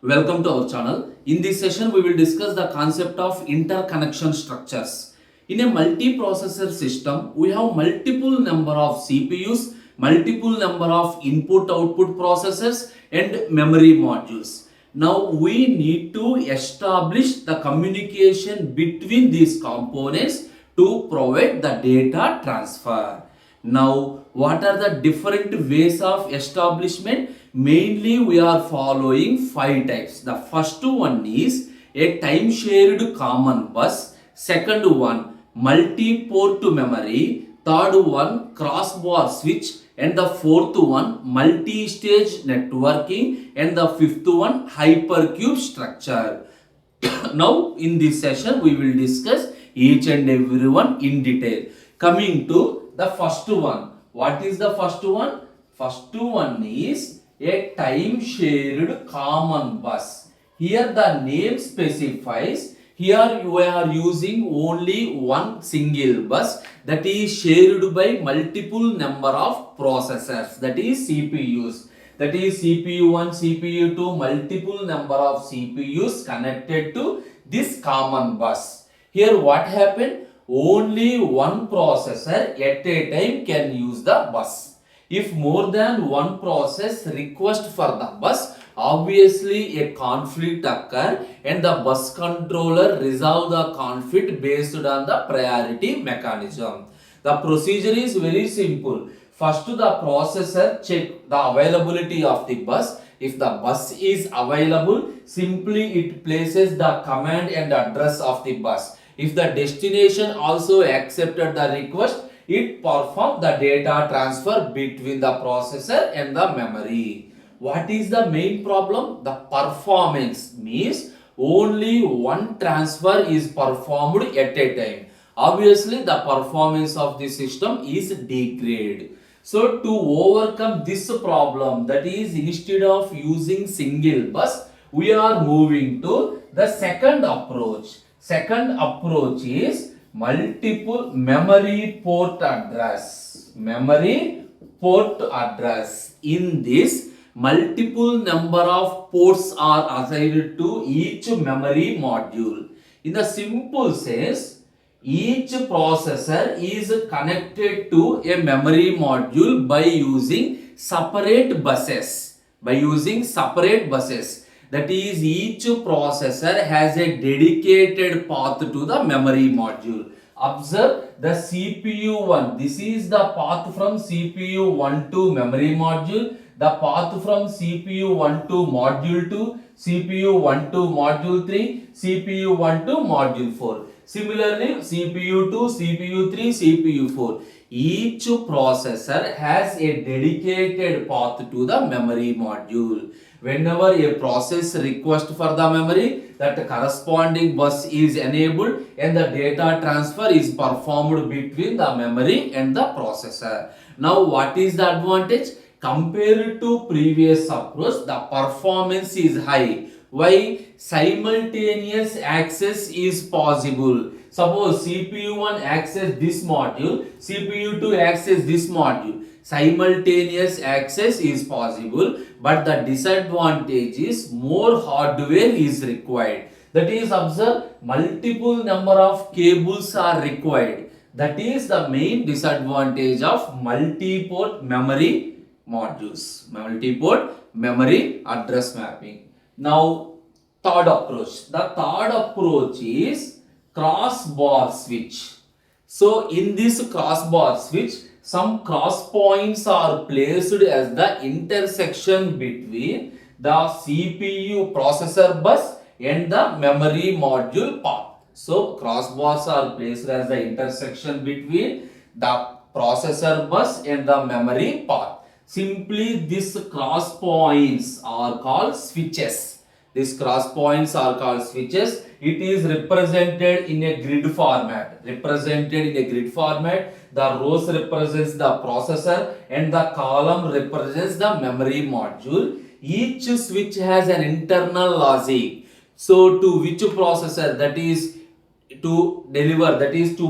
Welcome to our channel. In this session, we will discuss the concept of interconnection structures. In a multiprocessor system, we have multiple number of CPUs, multiple number of input-output processors and memory modules. Now, we need to establish the communication between these components to provide the data transfer. Now, what are the different ways of establishment? Mainly, we are following 5 types. The first one is a time shared common bus. Second one, multi-port to memory. Third one, crossbar switch. And the fourth one, multi-stage networking. And the fifth one, hypercube structure. Now, in this session, we will discuss each and every one in detail. Coming to the first one. What is the first one? First one is a time shared common bus. Here the name specifies, here you are using only one single bus that is shared by multiple number of processors, that is CPUs. That is CPU1, CPU2, multiple number of CPUs connected to this common bus. Here what happened? Only one processor at a time can use the bus. If more than one process request for the bus, obviously a conflict occur and the bus controller resolve the conflict based on the priority mechanism. The procedure is very simple. First, the processor check the availability of the bus. If the bus is available, simply it places the command and address of the bus. If the destination also accepted the request, it performs the data transfer between the processor and the memory. What is the main problem? The performance means only one transfer is performed at a time. Obviously, the performance of the system is degraded. So, to overcome this problem, that is, instead of using single bus, we are moving to the second approach. Second approach is multiple memory port address. Memory port address. In this, multiple number of ports are assigned to each memory module. In the simple sense, each processor is connected to a memory module by using separate buses. That is, each processor has a dedicated path to the memory module. Observe the CPU1. This is the path from CPU1 to memory module. The path from CPU1 to module 2, CPU1 to module 3, CPU1 to module 4. Similarly, CPU2, CPU3, CPU4. Each processor has a dedicated path to the memory module. Whenever a process requests for the memory, that corresponding bus is enabled and the data transfer is performed between the memory and the processor. Now, what is the advantage? Compared to previous approach, the performance is high. Why? Simultaneous access is possible. Suppose CPU1 access this module, CPU2 access this module. Simultaneous access is possible, but the disadvantage is more hardware is required. That is, observe, multiple number of cables are required. That is the main disadvantage of multi-port memory modules. Multi-port memory address mapping. Now, third approach. The third approach is crossbar switch. So, in this crossbar switch, some cross points are placed as the intersection between the CPU processor bus and the memory module path. So, crossbars are placed as the intersection between the processor bus and the memory path. Simply, these cross points are called switches. These cross points are called switches. It is represented in a grid format. The rows represents the processor and the column represents the memory module. Each switch has an internal logic. So, to which processor, that is to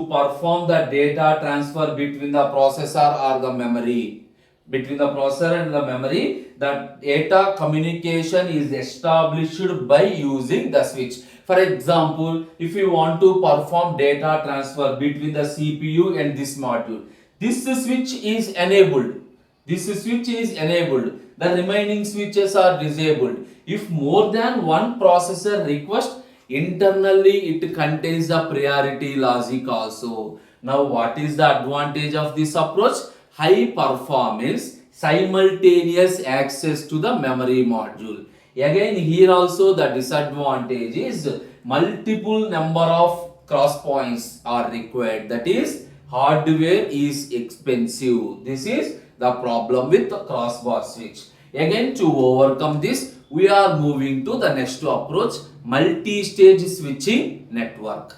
perform the data transfer between the processor or the memory. between the processor and the memory, the data communication is established by using the switch. For example, if you want to perform data transfer between the CPU and this module, this switch is enabled. This switch is enabled. The remaining switches are disabled. If more than one processor request, internally it contains the priority logic also. Now what is the advantage of this approach? High performance, simultaneous access to the memory module. Again here also the disadvantage is multiple number of cross points are required. That is, hardware is expensive. This is the problem with the crossbar switch. Again, to overcome this, we are moving to the next approach, multi-stage switching network.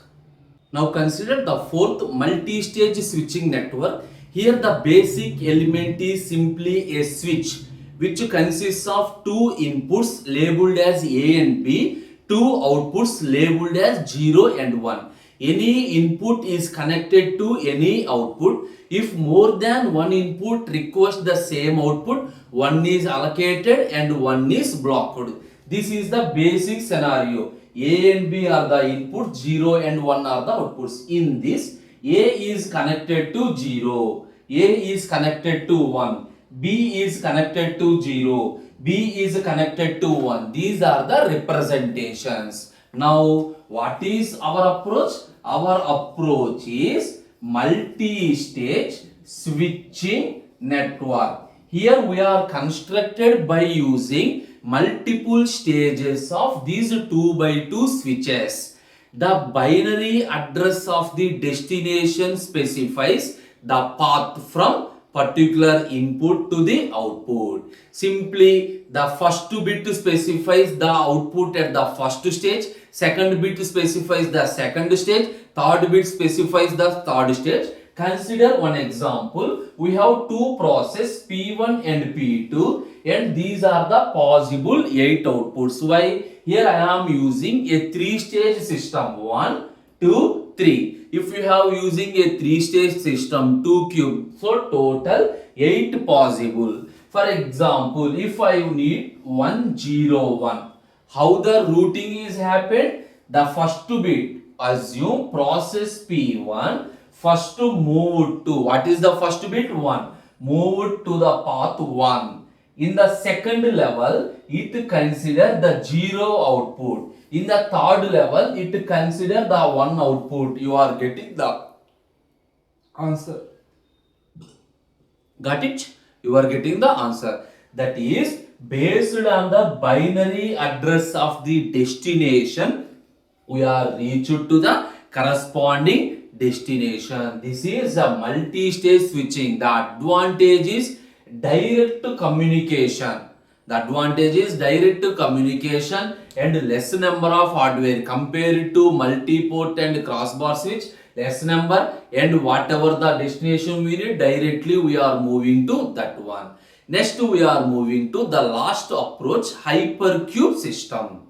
Now consider the fourth multi-stage switching network. Here the basic element is simply a switch which consists of two inputs labeled as A and B, two outputs labeled as 0 and 1. Any input is connected to any output. If more than one input requests the same output, one is allocated and one is blocked. This is the basic scenario. A and B are the inputs, 0 and 1 are the outputs. In this, A is connected to 0, A is connected to 1, B is connected to 0, B is connected to 1. These are the representations. Now, what is our approach? Our approach is multi-stage switching network. Here we are constructed by using multiple stages of these 2x2 switches. The binary address of the destination specifies the path from particular input to the output. Simply, the first bit specifies the output at the first stage, second bit specifies the second stage, third bit specifies the third stage. Consider one example. We have two processes P1 and P2 and these are the possible 8 outputs. Why? Here I am using a 3-stage system, 1, 2, 3. If you have using a 3-stage system, 2 cube, so total 8 possible. For example, if I need 1, 0, 1, how the routing is happened? The first bit, assume process P1 first to move to, what is the first bit? 1. Move to the path 1. In the second level, it consider the 0 output. In the third level, it consider the 1 output. You are getting the answer. Got it? You are getting the answer. That is based on the binary address of the destination. We are reached to the corresponding destination. This is a multi-stage switching. The advantage is direct communication. The advantage is direct communication and less number of hardware compared to multiport and crossbar switch. Less number, and whatever the destination we need, directly we are moving to that one. Next we are moving to the last approach, Hypercube system.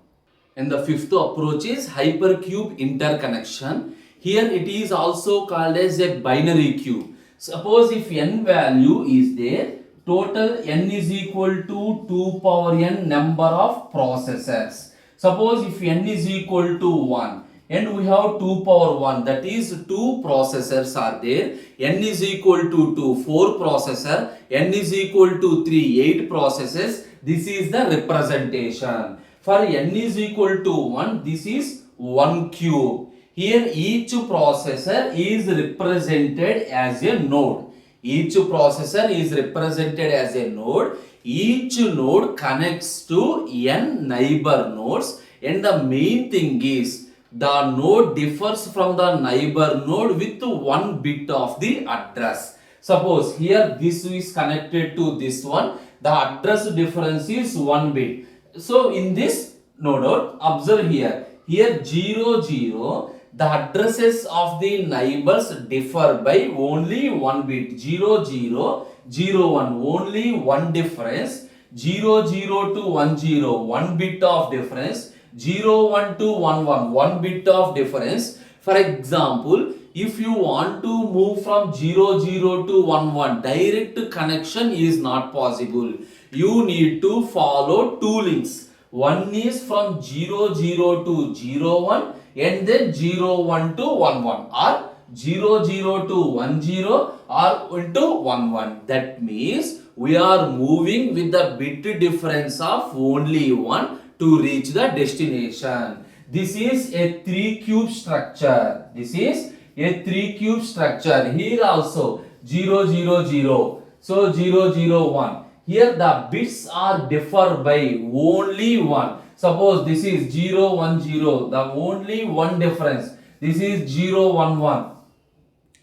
And the fifth approach is Hypercube interconnection. Here it is also called as a binary cube. Suppose if n value is there, total n is equal to 2 power n number of processors. Suppose if n is equal to 1 and we have 2 power 1, that is 2 processors are there. N is equal to 2, 4 processor. N is equal to 3, 8 processors. This is the representation. For n is equal to 1, this is 1 cube. Here each processor is represented as a node. Each processor is represented as a node. Each node connects to n neighbor nodes, and the main thing is the node differs from the neighbor node with 1 bit of the address. Suppose here this is connected to this one, the address difference is 1 bit. So in this node, observe here 0, 0, the addresses of the neighbors differ by only 1 bit. 0, 0, 0, 1, only one difference. 0, 0 to 1, 0, 1 bit of difference. 0, 1 to 1, 1, 1 bit of difference. For For example, if you want to move from 0 0 to 1 1, direct connection is not possible. You need to follow two links. One is from 0 0 to 0 1 and then 0 1 to 1 1, or 0 0 to 1 0 or into 1 1. That means we are moving with the bit difference of only 1 to reach the destination. This is a 3-cube structure. This is a 3-cube structure. Here also 0 0 0. So 0 0 1. Here the bits are differ by only 1. Suppose this is 0 1 0. The only one difference. This is 0 1 1.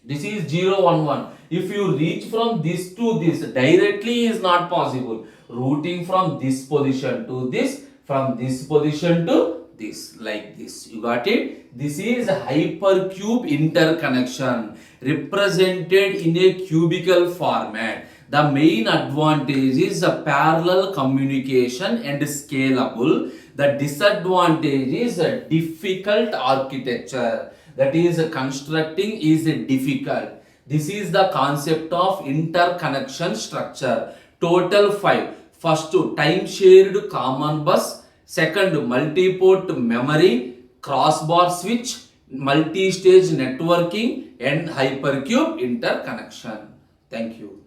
This is 0 1 1. If you reach from this to this directly is not possible. Routing from this position to this, from this position to this, like this. You got it? This is hypercube interconnection represented in a cubical format. The main advantage is a parallel communication and scalable. The disadvantage is a difficult architecture. That is, constructing is difficult. This is the concept of interconnection structure. Total 5. First, time shared common bus. Second, multiport memory, crossbar switch, multi-stage networking, and hypercube interconnection. Thank you.